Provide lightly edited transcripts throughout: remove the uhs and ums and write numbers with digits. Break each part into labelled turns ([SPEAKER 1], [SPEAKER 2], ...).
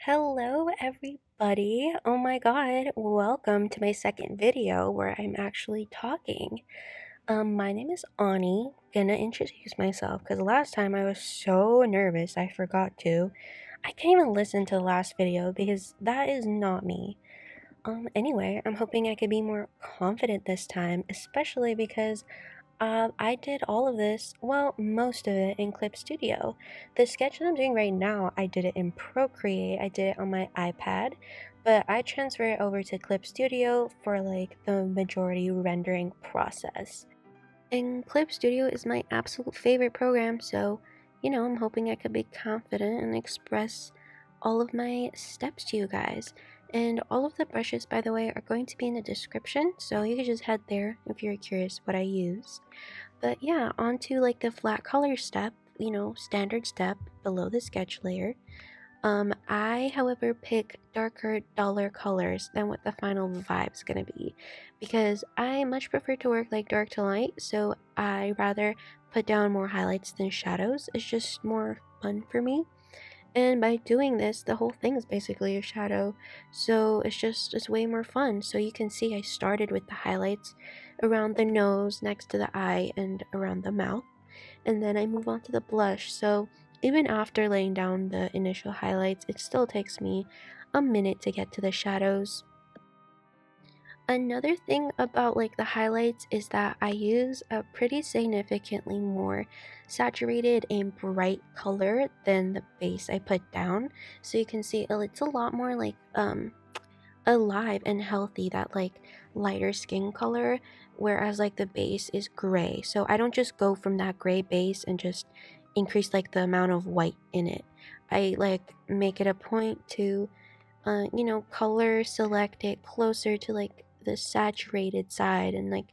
[SPEAKER 1] Hello, everybody. Oh my god, welcome to my second video where I'm actually talking. My name is Ani. Gonna introduce myself because last time I was so nervous I forgot to. I can't even listen to the last video because that is not me. Anyway, I'm hoping I could be more confident this time, especially because I did all of this, well, most of it in Clip Studio. The sketch that I'm doing right now, I did it in Procreate. I did it on my iPad, but I transferred it over to Clip Studio for like the majority rendering process. And Clip Studio is my absolute favorite program, so I'm hoping I could be confident and express all of my steps to you guys. And all of the brushes, by the way, are going to be in the description, so you can just head there if you're curious what I used. But yeah, on to like the flat color step, standard step below the sketch layer. I, however, pick darker, duller colors than what the final vibe's gonna be because I much prefer to work like dark to light, so I rather put down more highlights than shadows. It's just more fun for me. And by doing this, the whole thing is basically a shadow, so it's way more fun. So you can see I started with the highlights around the nose, next to the eye, and around the mouth, and then I move on to the blush. So even after laying down the initial highlights, it still takes me a minute to get to the shadows. Another thing about like the highlights is that I use a pretty significantly more saturated and bright color than the base I put down. So you can see it's a lot more like alive and healthy, that like lighter skin color, whereas like the base is gray. So I don't just go from that gray base and just increase like the amount of white in it. I like make it a point to color select it closer to like the saturated side and like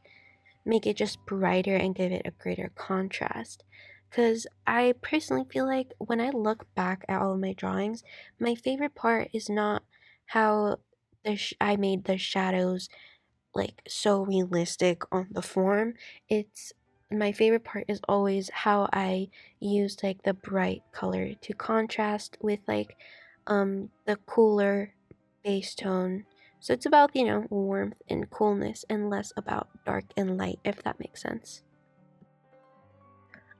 [SPEAKER 1] make it just brighter and give it a greater contrast. Because I personally feel like when I look back at all of my drawings, my favorite part is not how I made the shadows like so realistic on the form. It's my favorite part is always how I used like the bright color to contrast with like the cooler base tone. So it's about, warmth and coolness and less about dark and light, if that makes sense.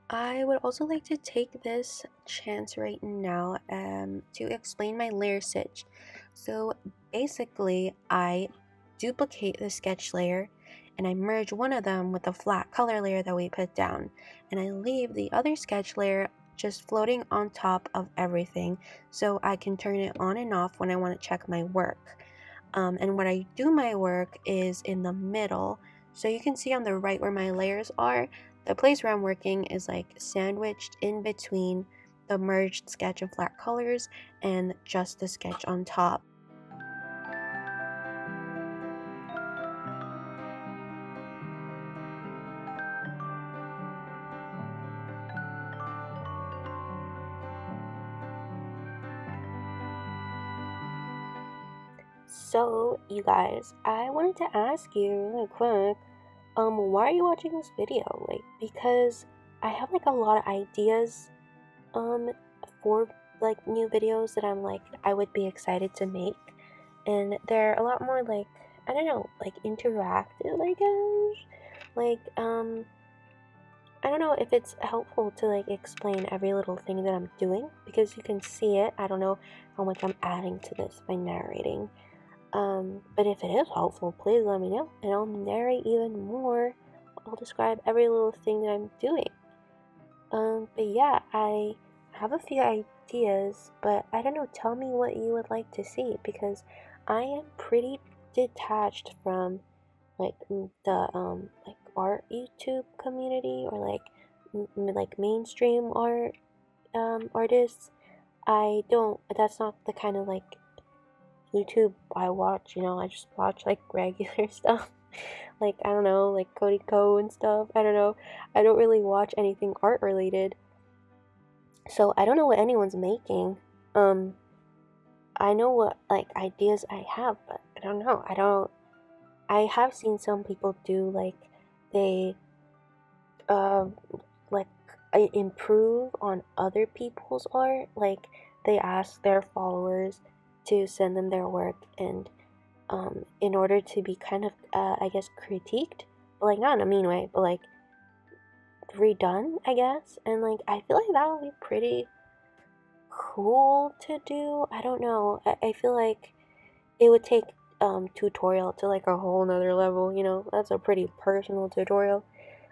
[SPEAKER 1] I would also like to take this chance right now to explain my layer stitch. So basically, I duplicate the sketch layer and I merge one of them with the flat color layer that we put down, and I leave the other sketch layer just floating on top of everything so I can turn it on and off when I want to check my work. And when I do my work is in the middle. So you can see on the right where my layers are, the place where I'm working is like sandwiched in between the merged sketch and flat colors and just the sketch on top. So, you guys, I wanted to ask you really quick, why are you watching this video? Like, because I have like a lot of ideas, um, for like new videos that I would be excited to make, and they're a lot more like, I don't know, like interactive, I guess. Like, I don't know if it's helpful to like explain every little thing that I'm doing because you can see it. I don't know how much I'm adding to this by narrating. But if it is helpful, please let me know and I'll narrate even more. I'll describe every little thing that I'm doing. But yeah, I have a few ideas, but I don't know, tell me what you would like to see because I am pretty detached from like the like art YouTube community or like like mainstream art artists. I don't, that's not the kind of like YouTube I watch, I just watch like regular stuff. Like, I don't know, like Cody Co and stuff. I don't know. I don't really watch anything art related. So I don't know what anyone's making. Um, I know what like ideas I have, but I don't know. I have seen some people do like they uh like improve on other people's art. Like they ask their followers to send them their work, and in order to be kind of I guess critiqued, but like not in a mean way, but like redone, I guess. And like I feel like that would be pretty cool to do. I don't know. I feel like it would take tutorial to like a whole nother level, you know. That's a pretty personal tutorial.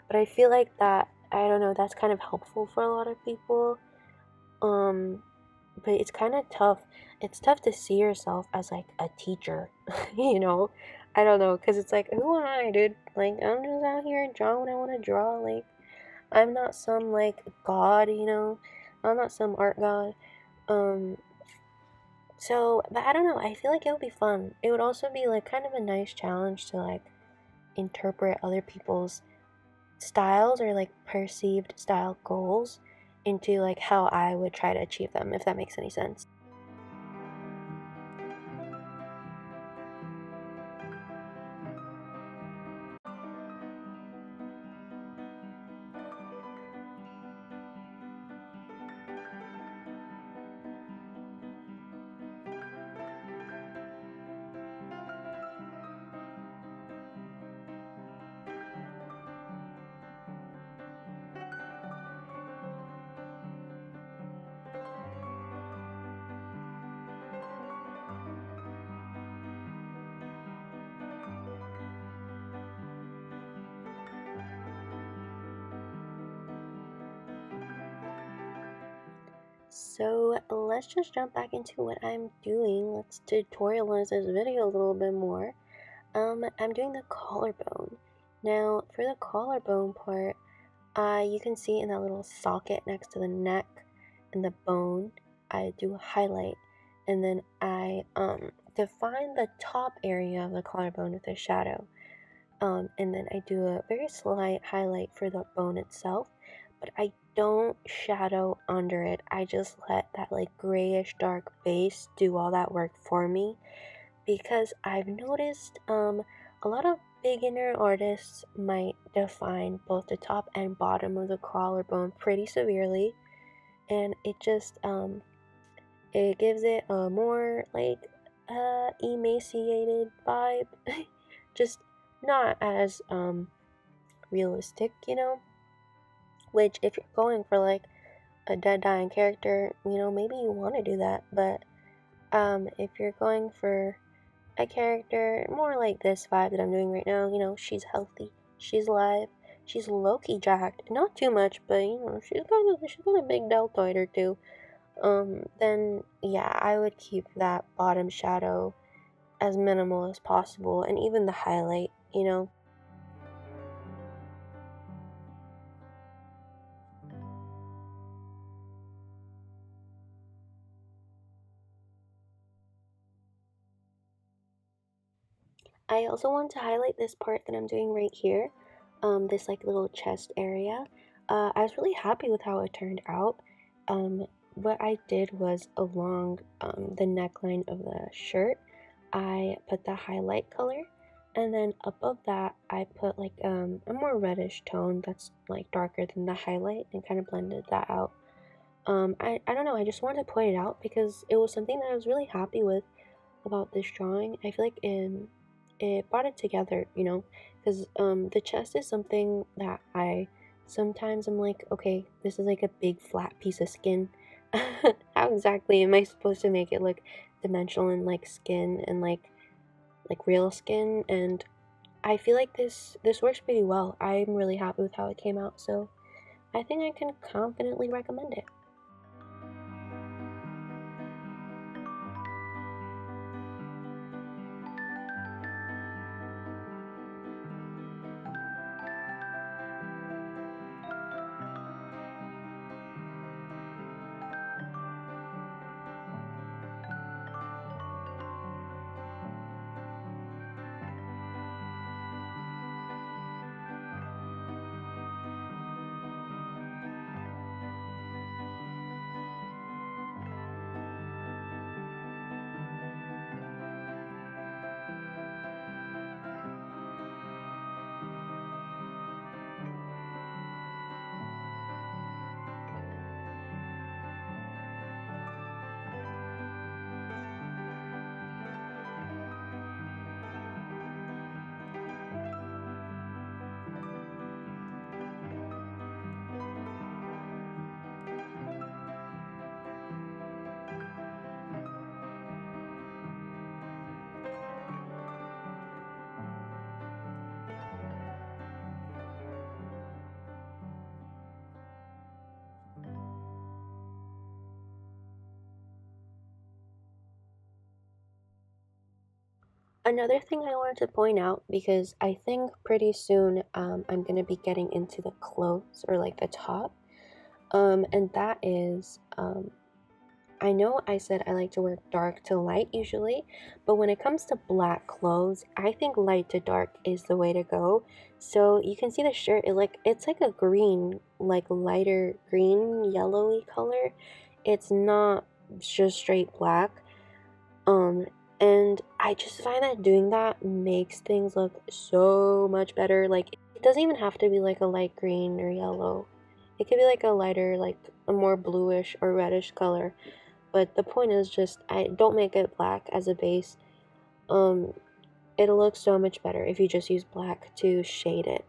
[SPEAKER 1] But I feel like that, I don't know, that's kind of helpful for a lot of people. Um but it's kind of tough. It's tough to see yourself as like a teacher, you know. I don't know, cuz it's like, who am I, dude? Like, I'm just out here drawing what I want to draw. Like, I'm not some like god, you know. I'm not some art god. Um so, but I don't know. I feel like it would be fun. It would also be like kind of a nice challenge to like interpret other people's styles or like perceived style goals into like how I would try to achieve them, if that makes any sense. So let's just jump back into what I'm doing. Let's tutorialize this video a little bit more. I'm doing the collarbone. Now, for the collarbone part, you can see in that little socket next to the neck and the bone, I do a highlight, and then I define the top area of the collarbone with a shadow. And then I do a very slight highlight for the bone itself, but I don't shadow under it. I just let that like grayish dark base do all that work for me, because I've noticed a lot of beginner artists might define both the top and bottom of the collarbone pretty severely, and it just it gives it a more like emaciated vibe. Just not as realistic, you know. Which, if you're going for like a dead dying character, you know, maybe you want to do that. But if you're going for a character more like this vibe that I'm doing right now, you know, she's healthy, she's alive, she's low-key jacked, not too much, but you know, she's got a big deltoid or two. Then yeah, I would keep that bottom shadow as minimal as possible, and even the highlight, you know. I also want to highlight this part that I'm doing right here, this like little chest area. I was really happy with how it turned out. What I did was along the neckline of the shirt, I put the highlight color, and then above that, I put like a more reddish tone that's like darker than the highlight, and kind of blended that out. I don't know, I just wanted to point it out because it was something that I was really happy with about this drawing. I feel like it brought it together, you know, because the chest is something that I sometimes I'm like, okay, this is like a big flat piece of skin. How exactly am I supposed to make it look dimensional and like skin and like real skin? And I feel like this works pretty well. I'm really happy with how it came out, so I think I can confidently recommend it. Another thing I wanted to point out, because I think pretty soon I'm gonna be getting into the clothes or like the top, and that is I know I said I like to wear dark to light usually, but when it comes to black clothes, I think light to dark is the way to go. So you can see the shirt, it's like a green, like lighter green, yellowy color. It's not just straight black. Um, and I just find that doing that makes things look so much better. Like, it doesn't even have to be like a light green or yellow. It could be like a lighter, like a more bluish or reddish color. But the point is just, I don't make it black as a base. Um, it'll look so much better if you just use black to shade it.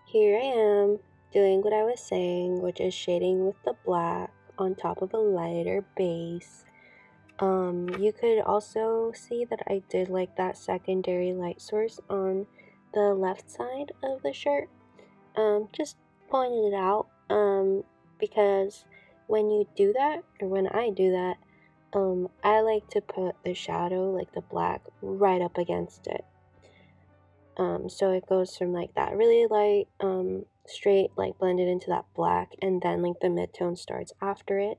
[SPEAKER 1] Here I am doing what I was saying, which is shading with the black on top of a lighter base. You could also see that I did like that secondary light source on the left side of the shirt. Just pointed it out. Because when you do that, or when I do that, I like to put the shadow, like the black, right up against it. So it goes from like that really light, straight, like blended into that black, and then like the midtone starts after it.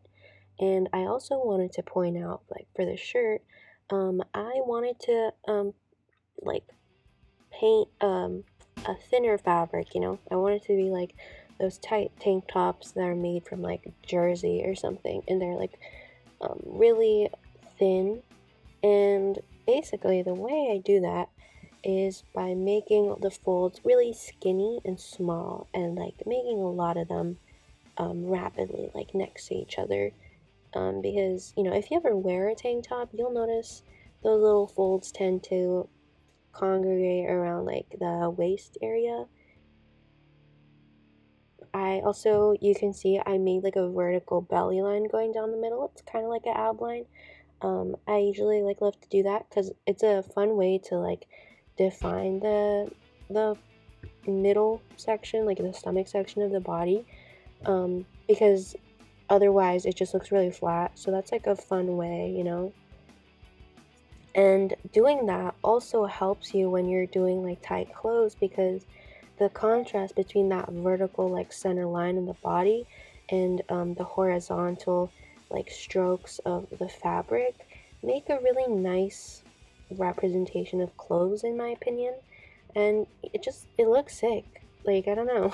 [SPEAKER 1] And I also wanted to point out, like for the shirt, I wanted to like paint a thinner fabric. I wanted to be like those tight tank tops that are made from like jersey or something, and they're like really thin. And basically, the way I do that is by making the folds really skinny and small, and like making a lot of them rapidly, like next to each other. Because if you ever wear a tank top, you'll notice those little folds tend to congregate around like the waist area. You can see I made like a vertical belly line going down the middle. It's kind of like an ab line. I usually like love to do that because it's a fun way to like define the middle section, like the stomach section of the body, because otherwise it just looks really flat. So that's like a fun way. And doing that also helps you when you're doing like tight clothes, because the contrast between that vertical like center line in the body and the horizontal like strokes of the fabric make a really nice representation of clothes, in my opinion. And it looks sick. Like, I don't know.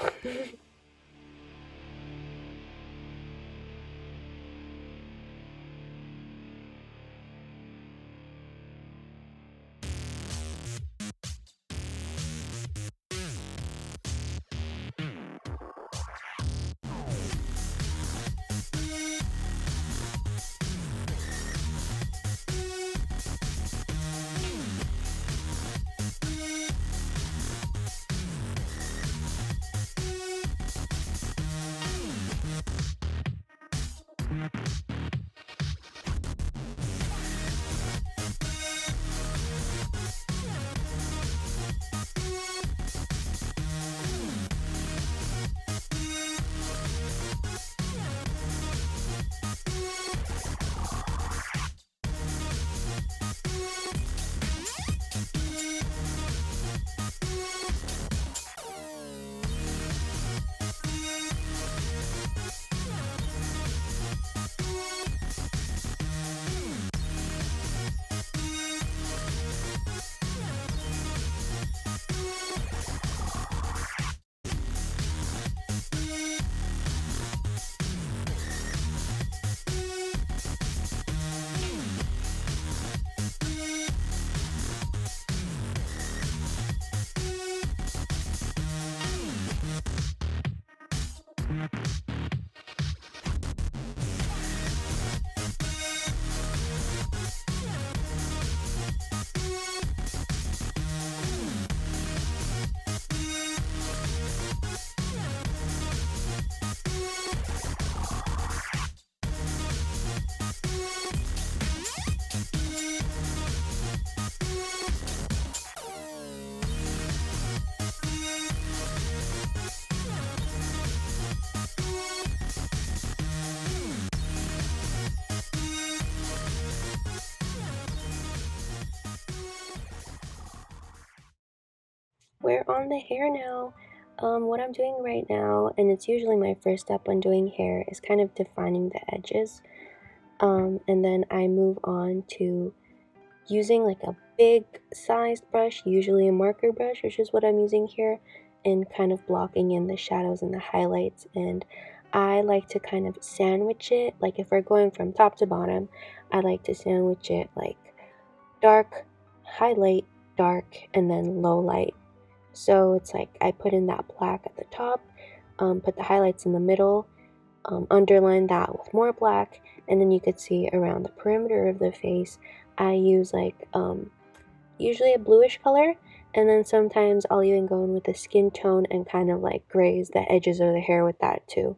[SPEAKER 1] we're on the hair now. What I'm doing right now, and it's usually my first step when doing hair, is kind of defining the edges. And then I move on to using like a big sized brush, usually a marker brush, which is what I'm using here, and kind of blocking in the shadows and the highlights. And I like to kind of sandwich it, like if we're going from top to bottom, I like to sandwich it like dark, highlight, dark, and then low light. So it's like I put in that black at the top, put the highlights in the middle, underline that with more black, and then you could see around the perimeter of the face I use like usually a bluish color, and then sometimes I'll even go in with a skin tone and kind of like graze the edges of the hair with that too.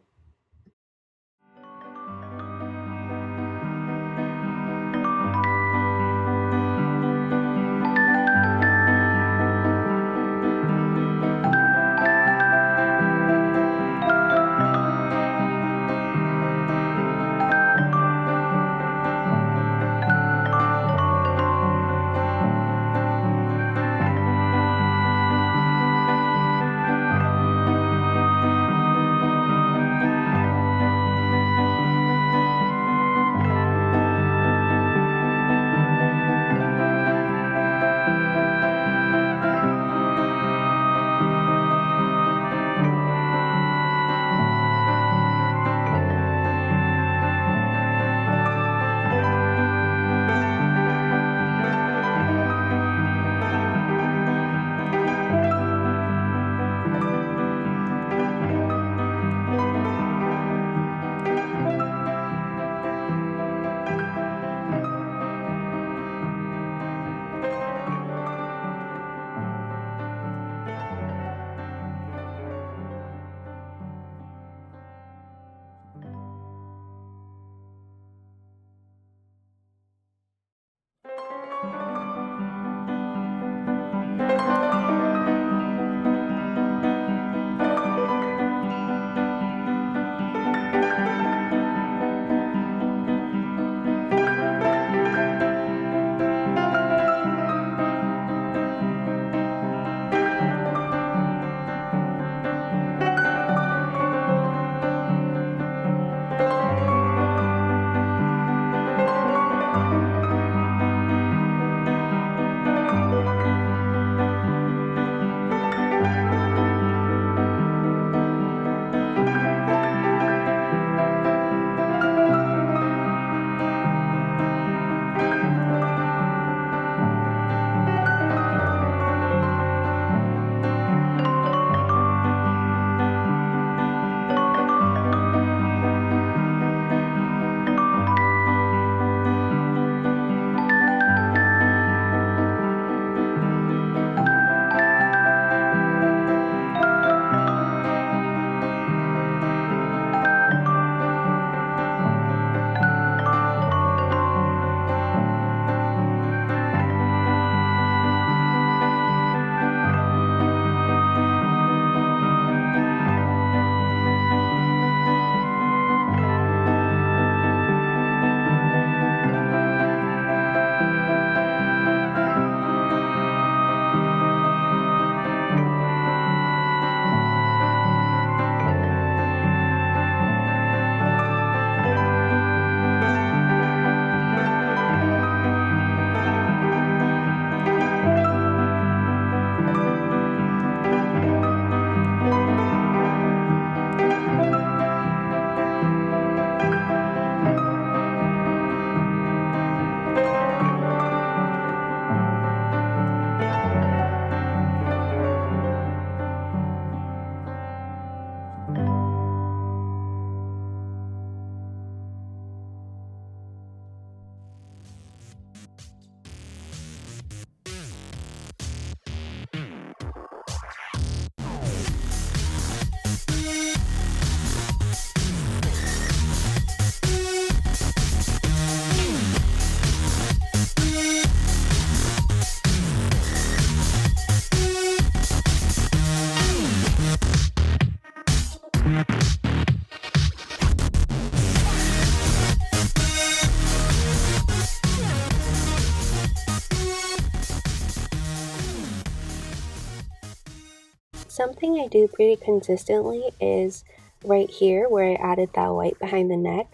[SPEAKER 1] something I do pretty consistently is right here where I added that white behind the neck.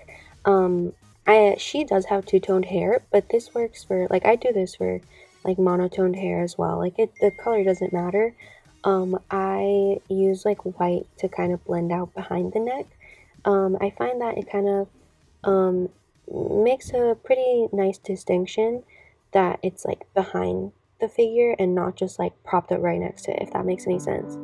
[SPEAKER 1] Um, she does have two-toned hair, but this works for, like, I do this for like monotoned hair as well. Like the color doesn't matter. I use like white to kind of blend out behind the neck. I find that it kind of um, makes a pretty nice distinction that it's like behind the figure and not just like propped up right next to it, if that makes any sense.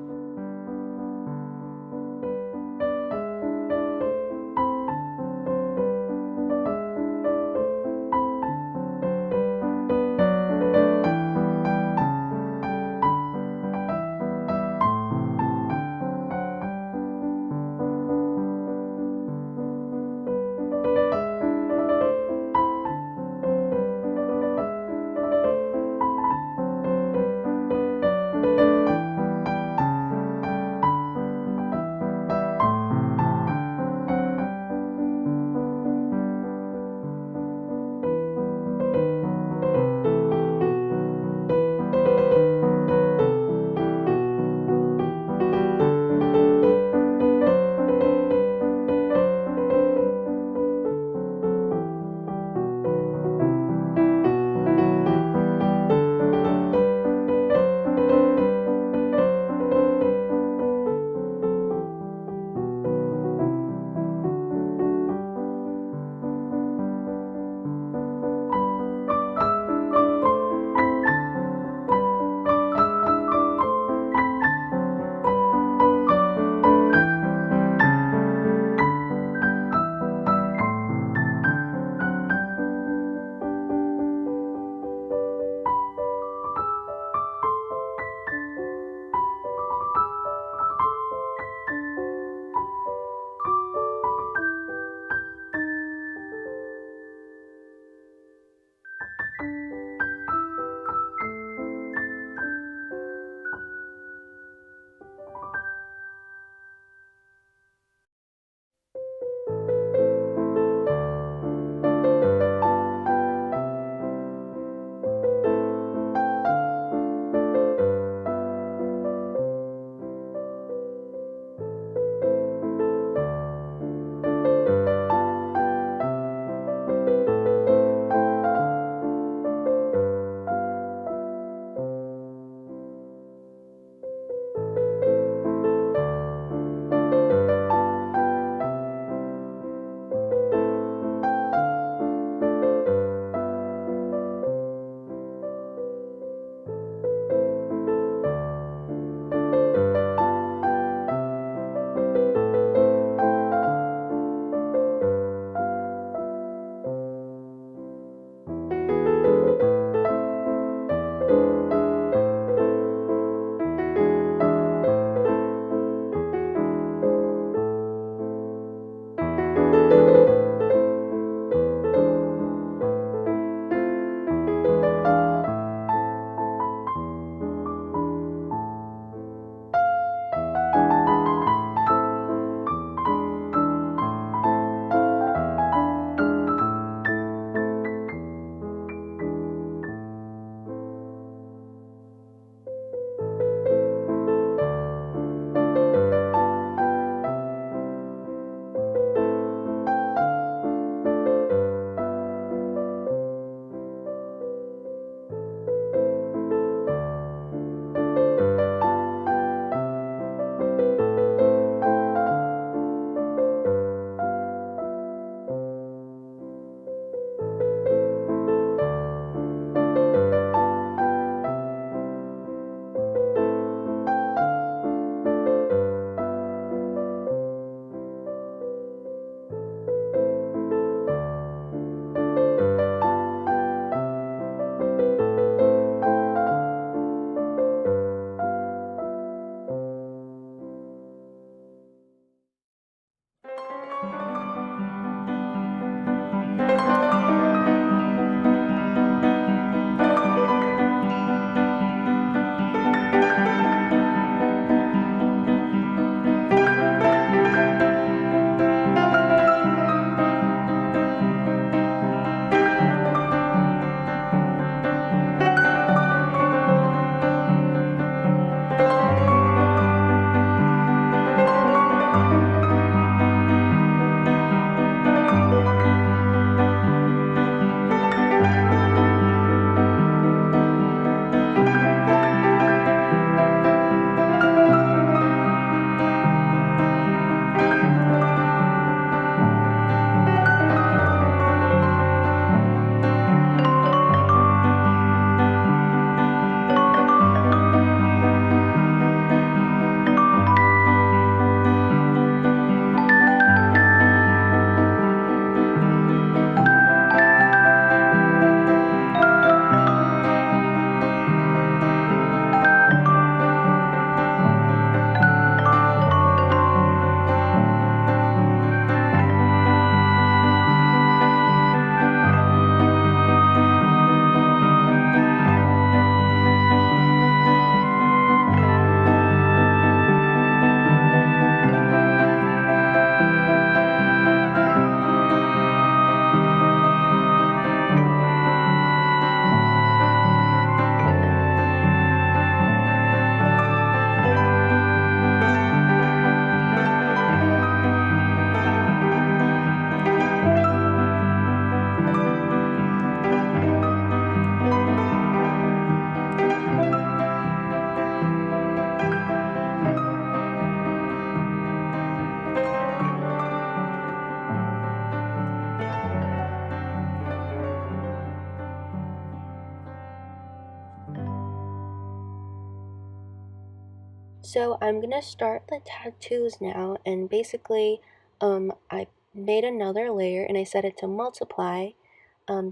[SPEAKER 1] So I'm gonna start the tattoos now, and basically, I made another layer and I set it to multiply,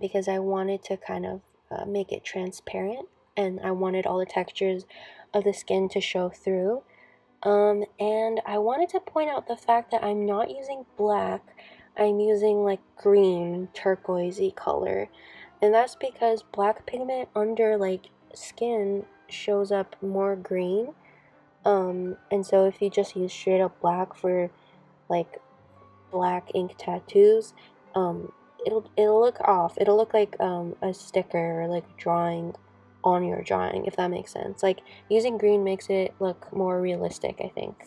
[SPEAKER 1] because I wanted to kind of make it transparent, and I wanted all the textures of the skin to show through. And I wanted to point out the fact that I'm not using black, I'm using like green, turquoisey color. And that's because black pigment under like skin shows up more green. And so if you just use straight up black for like black ink tattoos, um, it'll look off. It'll look like a sticker or like a drawing on your drawing, if that makes sense. Like using green makes it look more realistic, I think.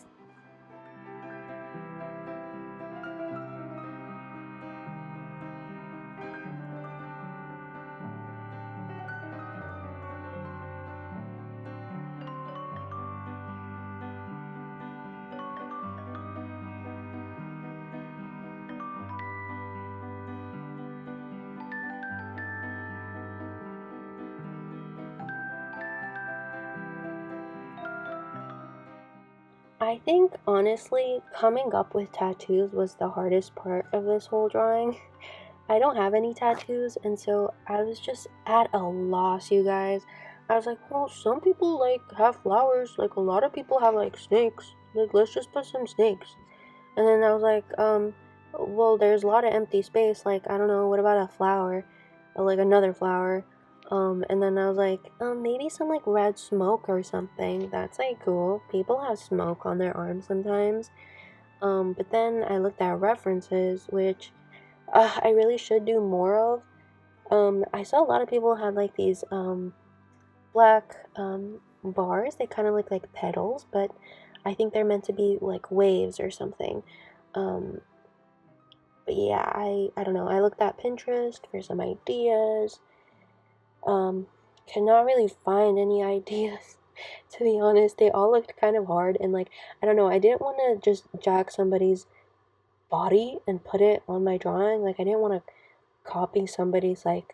[SPEAKER 1] I think honestly, coming up with tattoos was the hardest part of this whole drawing. I don't have any tattoos, and so I was just at a loss, you guys. I was like, well, some people like have flowers, like a lot of people have like snakes. Like, let's just put some snakes. And then I was like, well, there's a lot of empty space. Like, I don't know, what about a flower? Or like another flower. And then I was like, maybe some like red smoke or something. That's like cool. People have smoke on their arms sometimes. But then I looked at references, which I really should do more of. I saw a lot of people had like these black bars. They kind of look like petals, but I think they're meant to be like waves or something. Um, but yeah, I don't know. I looked at Pinterest for some ideas. Um, cannot really find any ideas. To be honest, they all looked kind of hard, and like I don't know. I didn't want to just jack somebody's body and put it on my drawing. Like I didn't want to copy somebody's like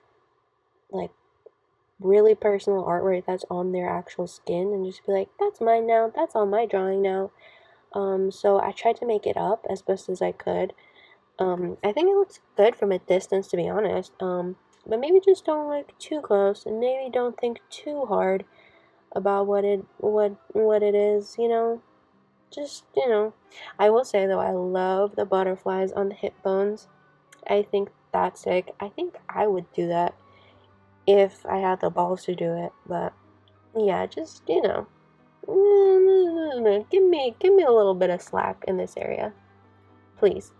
[SPEAKER 1] really personal artwork that's on their actual skin and just be like, that's mine now. That's on my drawing now. So I tried to make it up as best as I could. I think it looks good from a distance, to be honest. But maybe just don't look too close, and maybe don't think too hard about what it is. Just I will say though, I love the butterflies on the hip bones. I think that's sick. I think I would do that if I had the balls to do it. But yeah, just give me a little bit of slack in this area, please.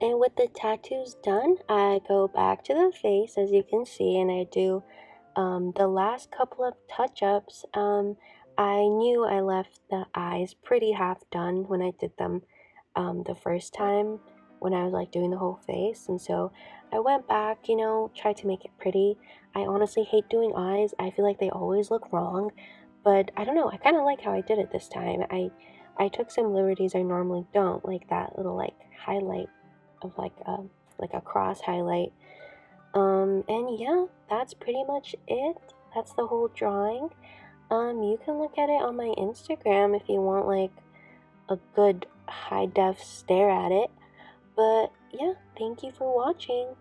[SPEAKER 1] And with the tattoos done, I go back to the face, as you can see, and I do the last couple of touch-ups. I knew I left the eyes pretty half done when I did them the first time when I was like doing the whole face, and so I went back, tried to make it pretty. I honestly hate doing eyes. I feel like they always look wrong, but I don't know. I kind of like how I did it this time. I took some liberties I normally don't, like that little like highlight of like a cross highlight. And yeah, that's pretty much it. That's the whole drawing. You can look at it on my Instagram if you want like a good high def stare at it. But yeah, thank you for watching.